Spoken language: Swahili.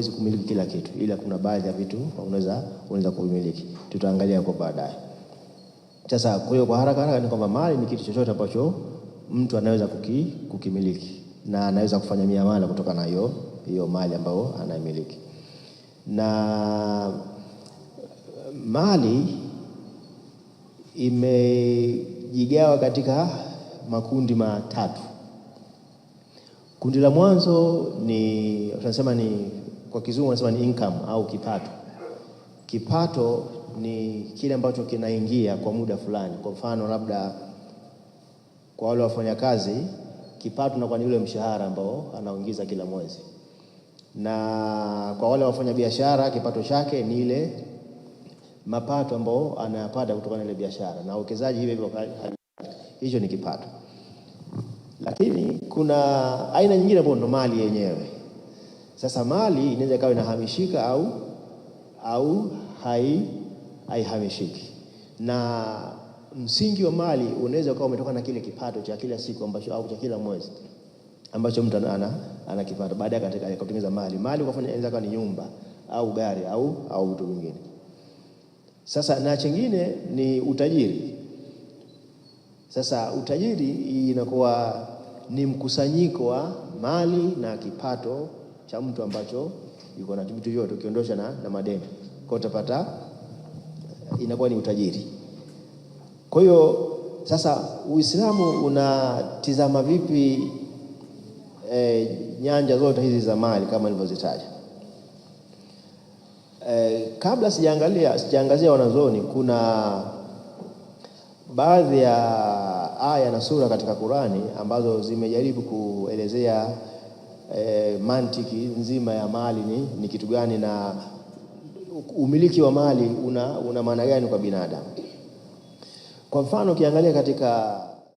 huwezi kumiliki kila kitu, ila kuna baadhi ya vitu unaweza kumiliki. Tutaangalia kwa baadaye. Sasa kwa hiyo kwa haraka ni kwamba mali ni kitu chochote ambacho mtu anaweza kukimiliki na anaweza kufanya miamala kutoka na hiyo mali ambayo anaimiliki. Na mali imejigawa katika makundi matatu. Kundi la mwanzo tunasema kwa kizungu wanasema ni income au kipato. Kipato ni kile ambacho kinaingia kwa muda fulani. Kwa mfano labda kwa wale wafanyakazi, kipato na kwa ni ule mshahara ambao anaoingiza kila mwezi. Na kwa wale wafanya biashara, kipato chake ni ile mapato ambao anayapata kutokana na ile biashara. Na uwekezaji hivyo hicho ni kipato. Lakini kuna aina nyingine ambayo ndo mali yenyewe. Sasa mali inaweza ikawa inahamishika au haihamishiki. Na msingi wa mali unaweza ukawa umetoka na kile kipato cha kila siku ambacho au cha kila mwezi ambacho mtu anakipata baadaye katika kutengeneza mali. Mali kwa inaweza kuwa ni nyumba au gari au vitu vingine. Sasa na chingine ni utajiri. Sasa utajiri inakuwa ni mkusanyiko wa mali na kipato cha mtu ambacho yuko na vitu vyote ukiondosha na madeni. Kwa utapata inakuwa ni utajiri. Kwa hiyo sasa Uislamu unatizama vipi nyanja zote hizi za mali kama nilivyozitaja? Kabla sijaangazia wanazuoni, kuna baadhi ya aya na sura katika Qur'ani ambazo zimejaribu kuelezea mantiki nzima ya mali ni kitu gani na umiliki wa mali una maana gani kwa binadamu. Kwa mfano ukiangalia katika